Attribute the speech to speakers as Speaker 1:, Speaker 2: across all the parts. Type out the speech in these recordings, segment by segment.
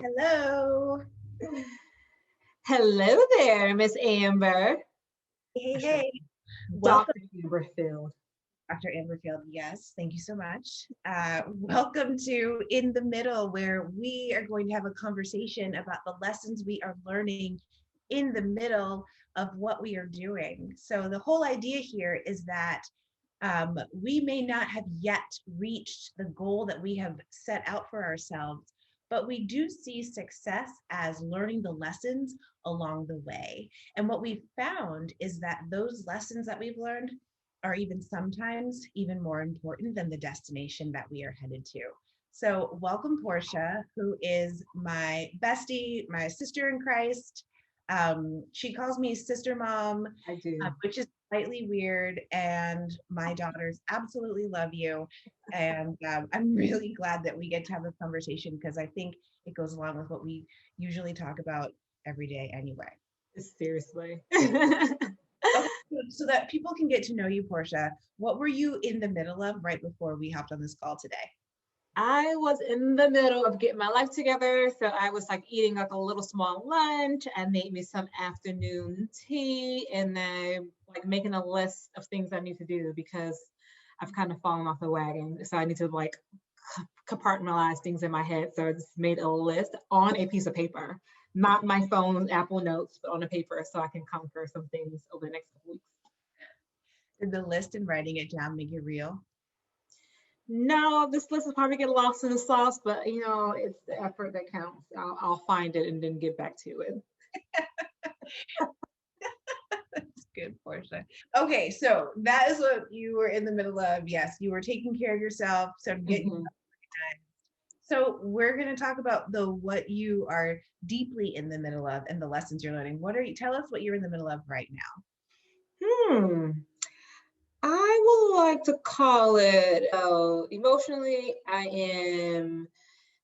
Speaker 1: Hello.
Speaker 2: Hello there, Miss Amber.
Speaker 1: Hey,
Speaker 2: Actually,
Speaker 1: hey. Welcome,
Speaker 2: Dr. Amberfield.
Speaker 1: Dr. Amberfield. Yes, thank you so much. Welcome to In the Middle, where we are going to have a conversation about the lessons we are learning in the middle of what we are doing. So, the whole idea here is that we may not have yet reached the goal that we have set out for ourselves, but we do see success as learning the lessons along the way. And what we've found is that those lessons that we've learned are even sometimes even more important than the destination that we are headed to. So, welcome, Portia, who is my bestie, my sister in Christ. She calls me sister mom,
Speaker 2: I do.
Speaker 1: which is slightly weird. And my daughters absolutely love you. And I'm really glad that we get to have this conversation because I think it goes along with what we usually talk about every day anyway.
Speaker 2: Seriously.
Speaker 1: Okay, so that people can get to know you, Portia, what were you in the middle of right before we hopped on this call today?
Speaker 2: I was in the middle of getting my life together. So I was like eating like a little small lunch. I made me some afternoon tea and then like making a list of things I need to do because I've kind of fallen off the wagon. So I need to like compartmentalize things in my head. So I just made a list on a piece of paper, not my phone, Apple Notes, but on a paper so I can conquer some things over the next couple weeks.
Speaker 1: Did the list and writing it down make it real?
Speaker 2: No, this list will probably get lost in the sauce, but it's the effort that counts. I'll find it and then get back to it.
Speaker 1: That's good, Portia. Okay, so that is what you were in the middle of. Yes, you were taking care of yourself, so getting
Speaker 2: Mhm.
Speaker 1: organized. So we're going to talk about the what you are deeply in the middle of and the lessons you're learning. What are you? Tell us what you're in the middle of right now.
Speaker 2: Hmm. I would like to call it emotionally. I am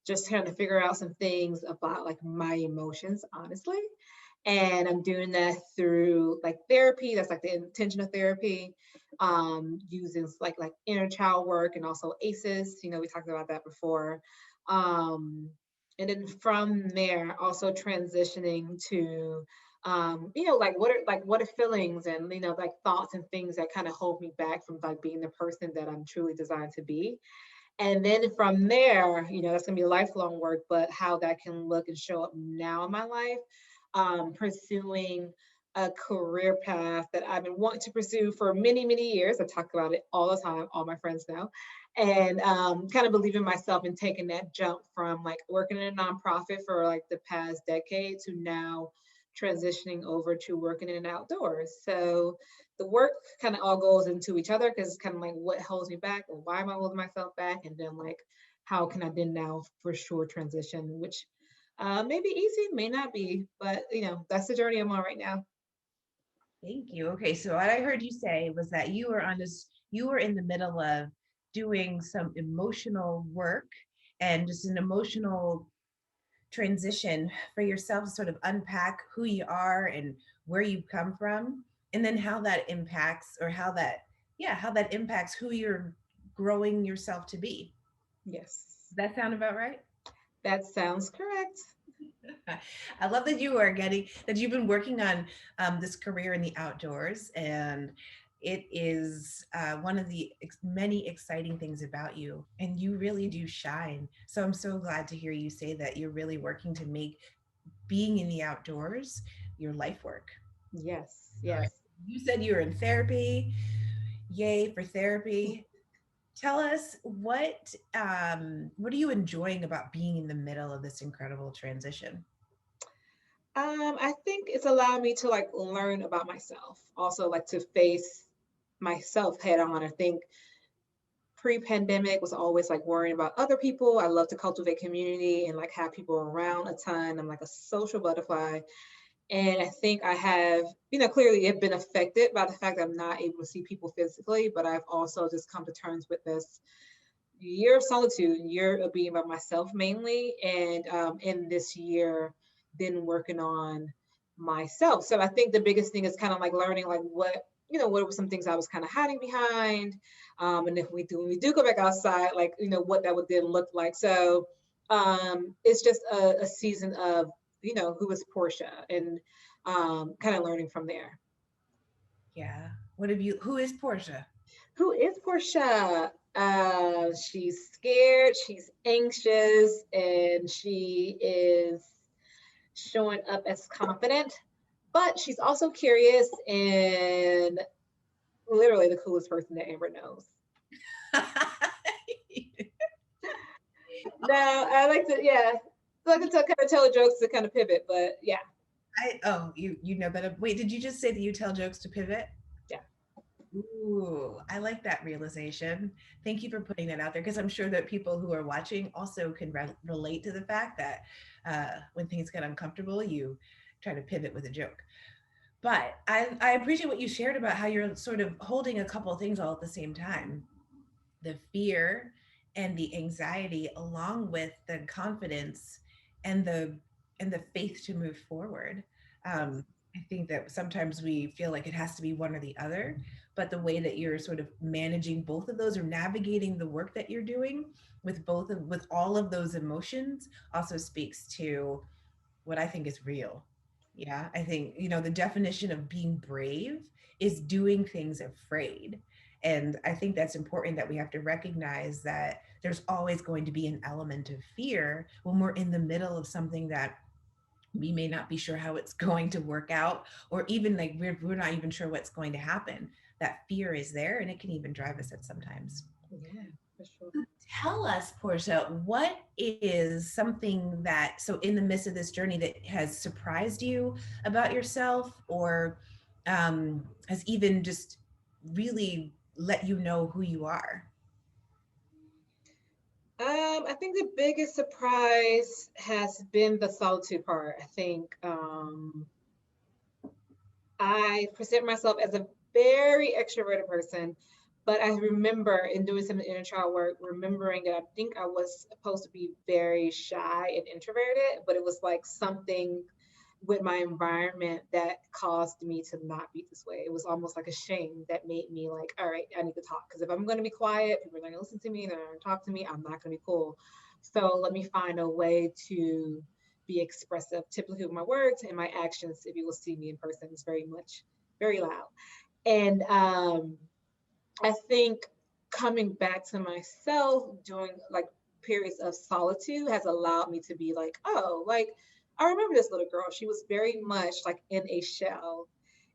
Speaker 2: just trying to figure out some things about like my emotions, honestly. And I'm doing that through like therapy. That's like the intentional therapy, using like inner child work and also ACEs. We talked about that before. Um, and then from there, also transitioning to like what are feelings and like thoughts and things that kind of hold me back from like being the person that I'm truly designed to be. And then from there, that's going to be lifelong work, but how that can look and show up now in my life, pursuing a career path that I've been wanting to pursue for many, many years. I talk about it all the time, all my friends know, and kind of believe in myself and taking that jump from like working in a nonprofit for like the past decade to now transitioning over to working in outdoors. So the work kind of all goes into each other because it's kind of like what holds me back and why am I holding myself back, and then like how can I then now for sure transition, which may be easy, may not be, but that's the journey I'm on right now.
Speaker 1: Thank you. Okay, so what I heard you say was that you were in the middle of doing some emotional work and just an emotional transition for yourself to sort of unpack who you are and where you've come from, and then how that impacts or how that impacts who you're growing yourself to be.
Speaker 2: Yes,
Speaker 1: Does that sound about right?
Speaker 2: that sounds correct.
Speaker 1: I love that you've been working on this career in the outdoors, and it is one of the many exciting things about you, and you really do shine. So I'm so glad to hear you say that you're really working to make being in the outdoors your life work.
Speaker 2: Yes,
Speaker 1: All right.
Speaker 2: yes.
Speaker 1: You said you were in therapy. Yay for therapy. Tell us what are you enjoying about being in the middle of this incredible transition?
Speaker 2: I think it's allowed me to like learn about myself, also like to face myself head on. I think pre-pandemic was always like worrying about other people. I love to cultivate community and like have people around a ton. I'm like a social butterfly. And I think I have, clearly have been affected by the fact that I'm not able to see people physically, but I've also just come to terms with this year of solitude, year of being by myself mainly. And in this year, been working on myself. So I think the biggest thing is kind of like learning like what were some things I was kind of hiding behind. And if when we do go back outside, like, what that would then look like. So it's just a season of, who is Portia, and kind of learning from there.
Speaker 1: Yeah. What have you, who is Portia?
Speaker 2: Who is Portia? She's scared, she's anxious, and she is showing up as confident, but she's also curious and literally the coolest person that Amber knows. Now, I like to, yeah, I like to kind of tell jokes to kind of pivot, but yeah,
Speaker 1: Oh, you know better. Wait, did you just say that you tell jokes to pivot?
Speaker 2: yeah.
Speaker 1: Ooh, I like that realization. Thank you for putting that out there because I'm sure that people who are watching also can relate to the fact that when things get uncomfortable, you try to pivot with a joke. But I appreciate what you shared about how you're sort of holding a couple of things all at the same time, the fear and the anxiety along with the confidence and the faith to move forward.
Speaker 2: Yes.
Speaker 1: I think that sometimes we feel like it has to be one or the other, but the way that you're sort of managing both of those or navigating the work that you're doing with all of those emotions also speaks to what I think is real. Yeah, I think, the definition of being brave is doing things afraid. And I think that's important that we have to recognize that there's always going to be an element of fear when we're in the middle of something that we may not be sure how it's going to work out, or even like we're not even sure what's going to happen. That fear is there and it can even drive us at sometimes.
Speaker 2: Yeah, for sure.
Speaker 1: Tell us, Portia, what is something that, so in the midst of this journey, that has surprised you about yourself, or has even just really let you know who you are?
Speaker 2: I think the biggest surprise has been the solitude part. I think I present myself as a very extroverted person, but I remember in doing some inner child work, remembering that I think I was supposed to be very shy and introverted, but it was like something with my environment that caused me to not be this way. It was almost like a shame that made me like, all right, I need to talk. Because if I'm going to be quiet, people are not going to listen to me, they're not going to talk to me, I'm not going to be cool. So let me find a way to be expressive. Typically with my words and my actions, if you will see me in person, it's very much very loud. And I think coming back to myself during like periods of solitude has allowed me to be like, oh, like I remember this little girl. She was very much like in a shell.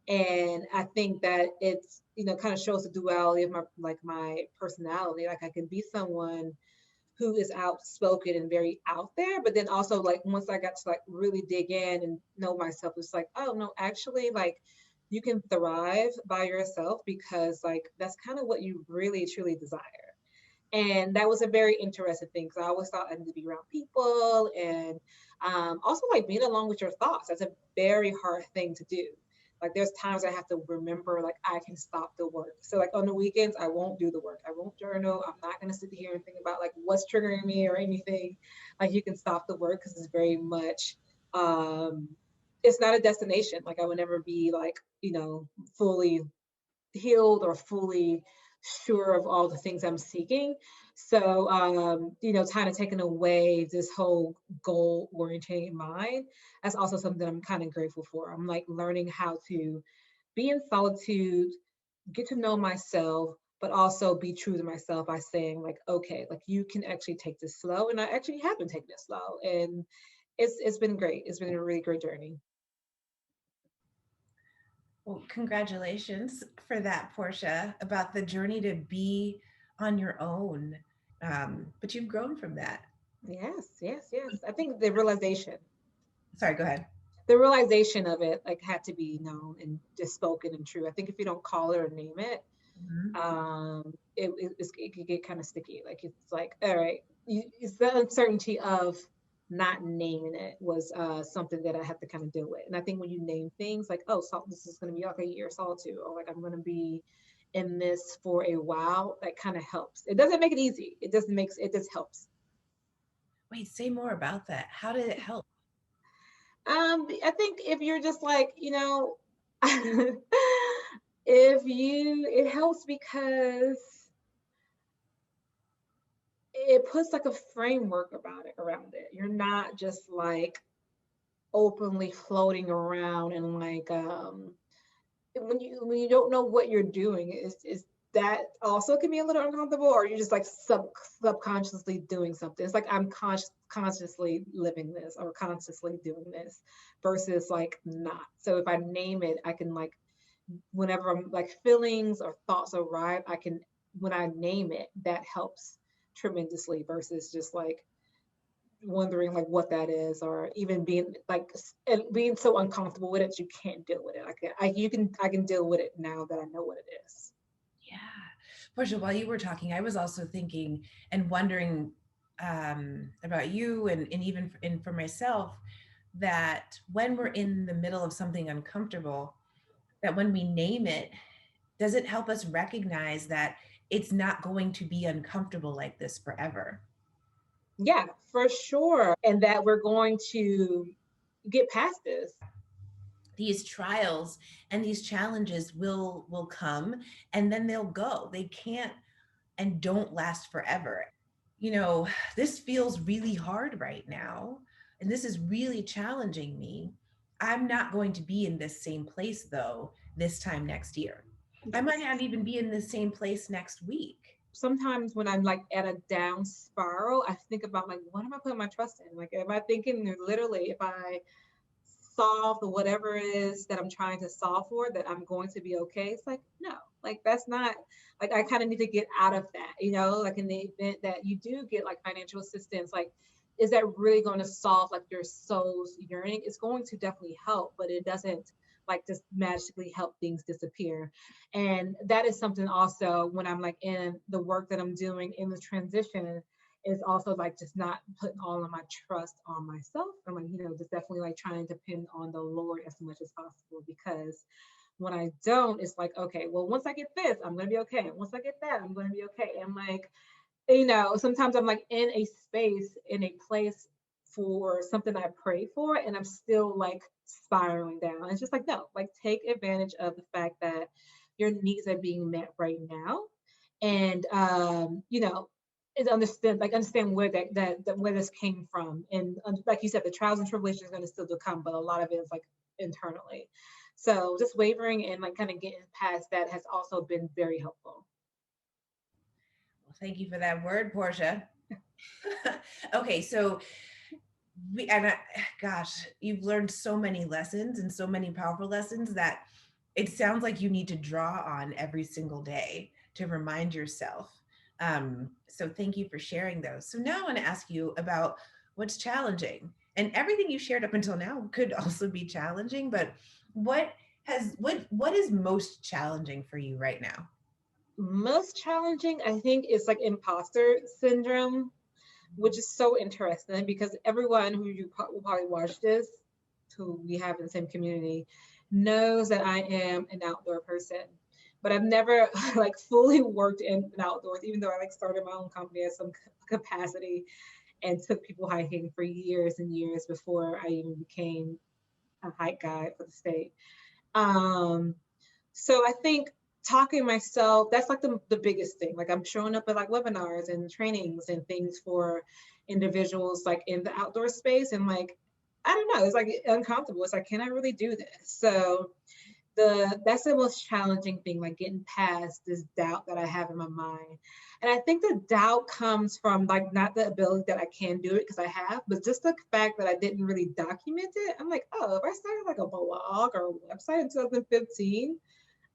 Speaker 2: And I think that it's, kind of shows the duality of my personality. Like I can be someone who is outspoken and very out there, but then also like once I got to like really dig in and know myself, it's like, oh no, actually like you can thrive by yourself because like that's kind of what you really truly desire. And that was a very interesting thing because I always thought I needed to be around people, and also like being alone with your thoughts. That's a very hard thing to do. Like there's times I have to remember like I can stop the work. So like on the weekends I won't do the work. I won't journal. I'm not gonna sit here and think about like what's triggering me or anything. Like you can stop the work because it's very much um it's not a destination. Like I would never be like, fully healed or fully sure of all the things I'm seeking. So, kind of taking away this whole goal oriented mind, that's also something I'm kind of grateful for. I'm like learning how to be in solitude, get to know myself, but also be true to myself by saying like, okay, like you can actually take this slow. And I actually have been taking it slow. And it's been great. It's been a really great journey.
Speaker 1: Well, congratulations for that, Portia, about the journey to be on your own. But you've grown from that.
Speaker 2: Yes, yes, yes. I think
Speaker 1: Sorry, go ahead.
Speaker 2: the realization of it like had to be known and just spoken and true. I think if you don't call it or name it,
Speaker 1: Mhm.
Speaker 2: it could get kind of sticky. Like it's like, all right, it's the uncertainty of not naming it was something that I have to kind of deal with. And I think when you name things like, oh, so this is going to be like a year solitude, or like I'm going to be in this for a while, that kind of helps. It doesn't make it easy. It just helps.
Speaker 1: Wait, say more about that. How did it help?
Speaker 2: I think if you're just like, it helps because it puts like a framework about it around it. You're not just like openly floating around and like when you don't know what you're doing, is that also can be a little uncomfortable, or you're just like subconsciously doing something. It's like I'm consciously living this or consciously doing this versus like not. So if I name it, I can like whenever I'm like feelings or thoughts arrive, I can when I name it, that helps tremendously versus just like wondering like what that is or even being like and being so uncomfortable with it you can't deal with it. I can deal with it now that I know what it is.
Speaker 1: Yeah. Portia, while you were talking, I was also thinking and wondering about you and even for myself, that when we're in the middle of something uncomfortable, that when we name it, does it help us recognize that it's not going to be uncomfortable like this forever?
Speaker 2: Yeah, for sure. And that we're going to get past this.
Speaker 1: These trials and these challenges will come, and then they'll go. They can't and don't last forever. You know, this feels really hard right now, and this is really challenging me. I'm not going to be in this same place though this time next year. I might not even be in the same place next week.
Speaker 2: Sometimes when I'm like at a down spiral, I think about like, what am I putting my trust in? Like, am I thinking literally if I solve the whatever it is that I'm trying to solve for, that I'm going to be okay? It's like, no, like that's not like I kind of need to get out of that, you know, like in the event that you do get like financial assistance, like is that really going to solve like your soul's yearning? It's going to definitely help, but it doesn't like just magically help things disappear. And that is something also when I'm like in the work that I'm doing in the transition is also like just not putting all of my trust on myself. I'm like, you know, just definitely like trying to depend on the Lord as much as possible because when I don't, it's like, okay, well, once I get this, I'm gonna be okay. And once I get that, I'm gonna be okay. And like, you know, sometimes I'm like in a space, in a place for something I pray for, and I'm still like spiraling down. It's just like, no, like take advantage of the fact that your needs are being met right now. And you know, is understand where that where this came from. And like you said, the trials and tribulations are gonna still come, but a lot of it is like internally. So just wavering and like kind of getting past that has also been very helpful.
Speaker 1: Well, thank you for that word, Portia. Okay, so gosh, you've learned so many lessons and so many powerful lessons that it sounds like you need to draw on every single day to remind yourself. So thank you for sharing those. So now I want to ask you about what's challenging. And everything you shared up until now could also be challenging, but what is most challenging for you right now?
Speaker 2: Most challenging, I think, is like imposter syndrome, which is so interesting because everyone who will probably watch this, who we have in the same community, knows that I am an outdoor person. But I've never like fully worked in outdoors, even though I like started my own company at some capacity and took people hiking for years and years before I even became a hike guide for the state. Um, so I think talking myself, that's like the biggest thing. Like I'm showing up at like webinars and trainings and things for individuals like in the outdoor space. And like, I don't know, it's like uncomfortable. It's like, can I really do this? So that's the most challenging thing, like getting past this doubt that I have in my mind. And I think the doubt comes from like not the ability that I can do it because I have, but just the fact that I didn't really document it. I'm like, oh, if I started like a blog or a website in 2015,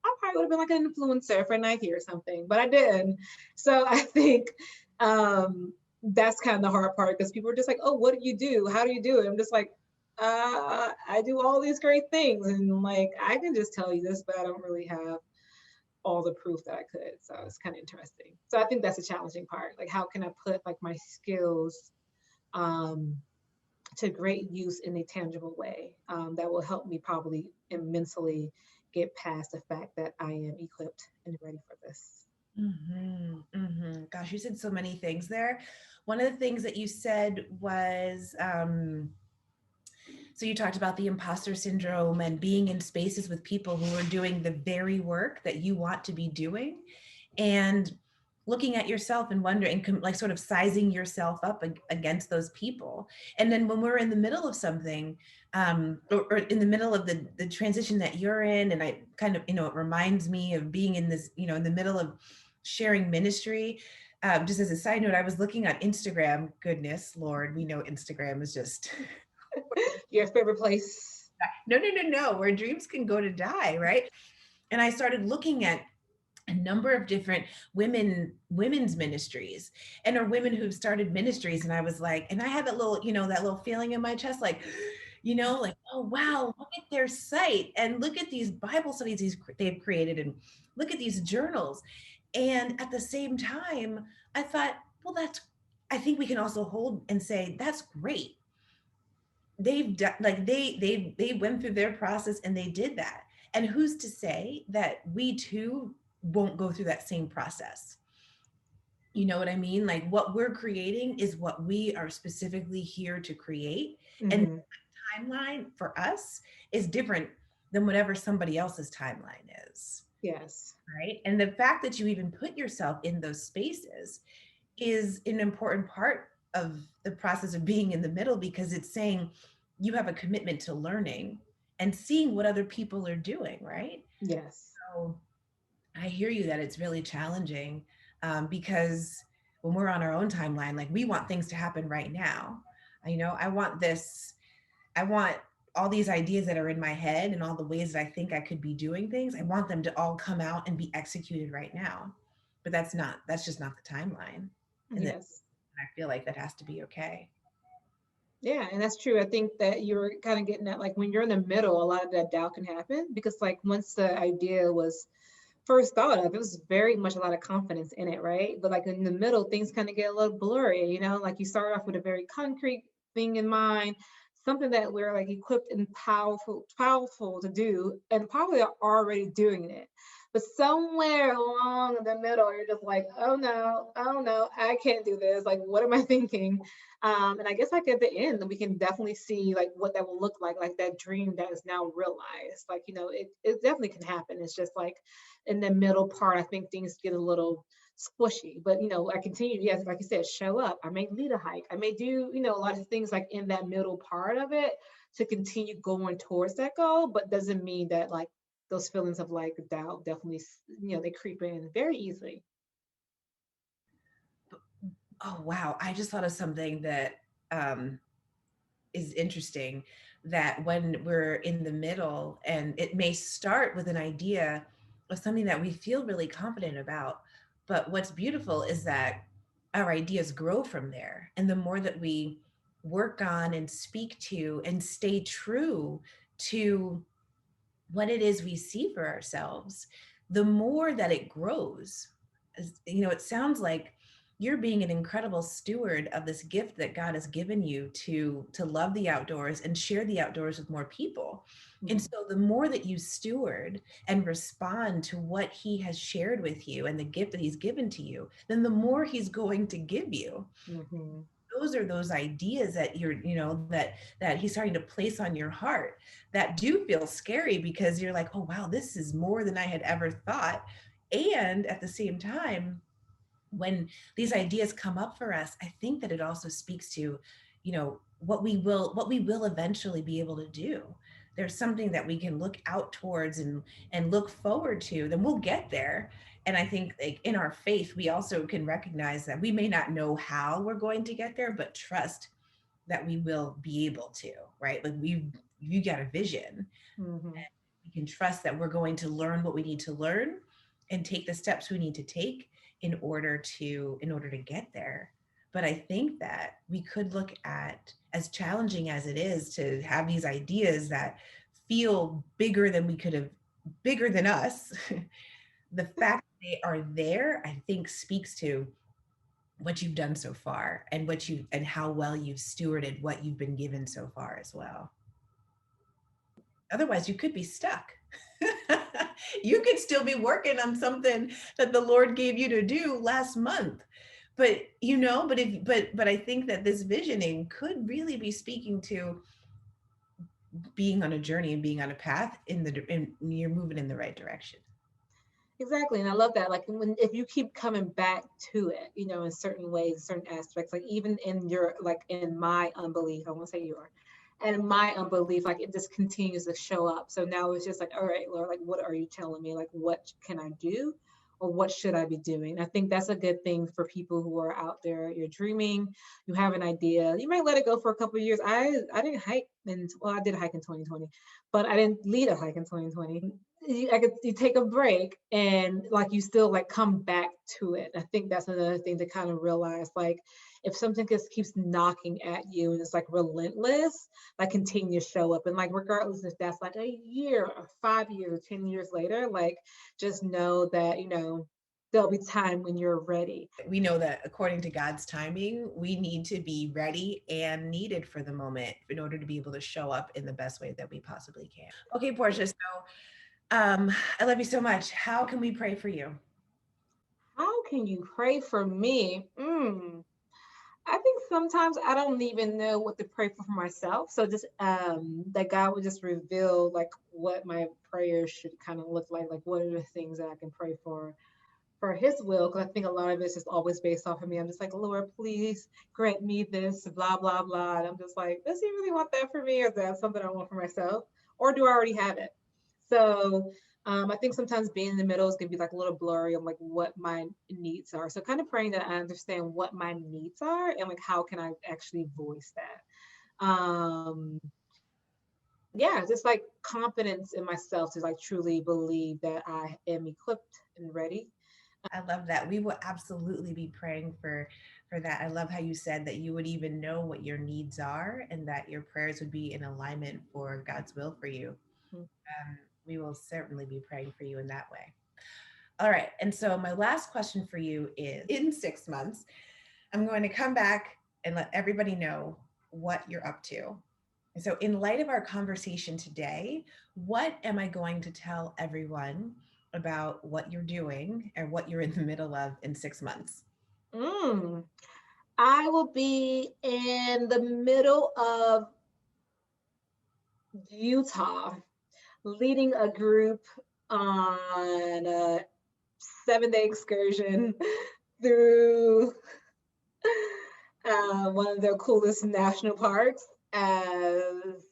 Speaker 2: I probably would have been like an influencer for Nike or something, but I didn't. So I think that's kind of the hard part because people are just like, oh, what do you do? How do you do it? I'm just like, I do all these great things. And like, I can just tell you this, but I don't really have all the proof that I could. So it's kind of interesting. So I think that's a challenging part. Like, how can I put like my skills um, to great use in a tangible way that will help me probably immensely get past the fact that I am equipped and ready for this.
Speaker 1: Gosh, you said so many things there. One of the things that you said was, so you talked about the imposter syndrome and being in spaces with people who are doing the very work that you want to be doing. And looking at yourself and wondering, like sort of sizing yourself up against those people. And then when we're in the middle of something, or in the middle of the transition that you're in, and I kind of, it reminds me of being in this, in the middle of sharing ministry. Just as a side note, I was looking on Instagram. Goodness Lord, we know Instagram is just
Speaker 2: Your favorite place?
Speaker 1: no, no, no, no, where dreams can go to die, right? And I started looking at a number of different women's ministries, and are women who've started ministries, and I was like, and I had that little, that little feeling in my chest, like, like, oh wow, look at their site, and look at these Bible studies they've created, and look at these journals. And at the same time, I thought, well, I think we can also hold and say that's great. They've done, like, they went through their process and they did that. And who's to say that we too won't go through that same process? You know what I mean? Like, what we're creating is what we are specifically here to create. And
Speaker 2: Hmm.
Speaker 1: timeline for us is different than whatever somebody else's timeline is.
Speaker 2: Yes.
Speaker 1: Right. And the fact that you even put yourself in those spaces is an important part of the process of being in the middle, because it's saying you have a commitment to learning and seeing what other people are doing. Right.
Speaker 2: Yes.
Speaker 1: So I hear you that it's really challenging, because when we're on our own timeline, like, we want things to happen right now. I want this, I want all these ideas that are in my head and all the ways that I think I could be doing things. I want them to all come out and be executed right now. But that's just not the timeline. And that,
Speaker 2: Yes.
Speaker 1: I feel like that has to be okay.
Speaker 2: Yeah, and that's true. I think that you're kind of getting at, like, when you're in the middle, a lot of that doubt can happen because, like, once the idea was first thought of, it was very much a lot of confidence in it, right? But like in the middle, things kind of get a little blurry, like you start off with a very concrete thing in mind, something that we're like equipped and powerful to do, and probably are already doing it. But somewhere along the middle, you're just like, oh no, oh no, I can't do this. Like, what am I thinking? And I guess like at the end, we can definitely see like what that will look like that dream that is now realized. Like, it definitely can happen. It's just like in the middle part, I think things get a little squishy. But I continue, yes, like you said, show up. I may lead a hike. I may do, a lot of things like in that middle part of it to continue going towards that goal, but doesn't mean that like those feelings of like doubt definitely, they creep in very easily.
Speaker 1: Oh wow. I just thought of something that um is interesting, that when we're in the middle, and it may start with an idea of something that we feel really confident about, but what's beautiful is that our ideas grow from there, and the more that we work on and speak to and stay true to what it is we see for ourselves, the more that it grows. It sounds like you're being an incredible steward of this gift that God has given you to love the outdoors and share the outdoors with more people. And
Speaker 2: Mhm.
Speaker 1: so the more that you steward and respond to what he has shared with you and the gift that he's given to you, then the more he's going to give you.
Speaker 2: Mhm.
Speaker 1: Those are those ideas that that he's starting to place on your heart, that do feel scary, because you're like, oh wow, this is more than I had ever thought. And at the same time, when these ideas come up for us, I think that it also speaks to, what we will eventually be able to do. There's something that we can look out towards and look forward to, then we'll get there. And I think, like, in our faith, we also can recognize that we may not know how we're going to get there, but trust that we will be able to, right? Like, you got a vision,
Speaker 2: Mhm.
Speaker 1: we can trust that we're going to learn what we need to learn and take the steps we need to take in order to get there. But I think that we could look at, as challenging as it is to have these ideas that feel bigger than we could have, bigger than us, the fact they are there, I think, speaks to what you've done so far, and and how well you've stewarded what you've been given so far as well. Otherwise, you could be stuck. You could still be working on something that the Lord gave you to do last month. But I think that this visioning could really be speaking to being on a journey and being on a path, in you're moving in the right direction.
Speaker 2: Exactly. And I love that. Like if you keep coming back to it, in certain ways, certain aspects, like even in your, like in my unbelief, I won't say your, and my unbelief, like it just continues to show up. So now it's just like, all right, Lord, like what are you telling me? Like what can I do? Or what should I be doing? I think that's a good thing for people who are out there. You're dreaming, you have an idea. You might let it go for a couple of years. I didn't hike, and well, I did hike in 2020, but I didn't lead a hike in 2020. You take a break and like you still like come back to it. I think that's another thing to kind of realize. Like if something just keeps knocking at you and it's like relentless, like continue to show up. And like regardless if that's like a year or 5 years or 10 years later, like just know that, there'll be time when you're ready.
Speaker 1: We know that according to God's timing, we need to be ready and needed for the moment in order to be able to show up in the best way that we possibly can. Okay, Portia. So I love you so much. How can we pray for you?
Speaker 2: How can you pray for me? I think sometimes I don't even know what to pray for myself. So just that God would just reveal like what my prayers should kind of look like what are the things that I can pray for his will. Because I think a lot of it's just always based off of me. I'm just like, Lord, please grant me this, blah, blah, blah. And I'm just like, does he really want that for me? Or is that something I want for myself? Or do I already have it? So I think sometimes being in the middle is gonna be like a little blurry on like what my needs are. So kind of praying that I understand what my needs are and like how can I actually voice that. Yeah, just like confidence in myself to like truly believe that I am equipped and ready.
Speaker 1: I love that. We will absolutely be praying for that. I love how you said that you would even know what your needs are and that your prayers would be in alignment for God's will for you.
Speaker 2: Mm.
Speaker 1: We will certainly be praying for you in that way. All right. And so my last question for you is in 6 months, I'm going to come back and let everybody know what you're up to. And so, in light of our conversation today, what am I going to tell everyone about what you're doing and what you're in the middle of in 6 months?
Speaker 2: Mm. I will be in the middle of Utah leading a group on a 7-day excursion through one of their coolest national parks as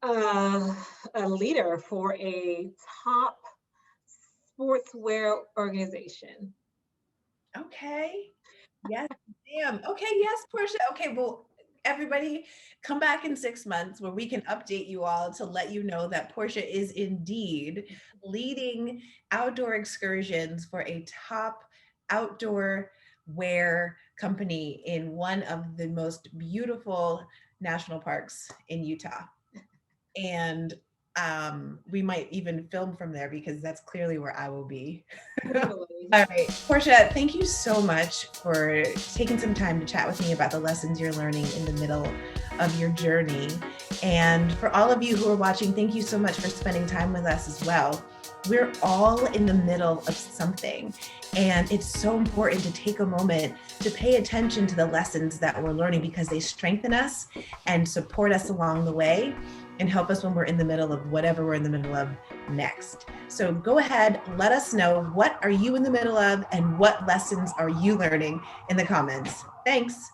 Speaker 2: uh, a leader for a top sportswear organization.
Speaker 1: Okay. Yes, ma'am. Okay, yes, Portia. Okay, well, everybody, come back in 6 months where we can update you all to let you know that Portia is indeed leading outdoor excursions for a top outdoor wear company in one of the most beautiful national parks in Utah. And we might even film from there because that's clearly where I will be.
Speaker 2: Totally.
Speaker 1: All right, Portia, thank you so much for taking some time to chat with me about the lessons you're learning in the middle of your journey. And for all of you who are watching, thank you so much for spending time with us as well. We're all in the middle of something, and it's so important to take a moment to pay attention to the lessons that we're learning because they strengthen us and support us along the way and help us when we're in the middle of whatever we're in the middle of next. So go ahead, let us know, what are you in the middle of and what lessons are you learning in the comments. Thanks.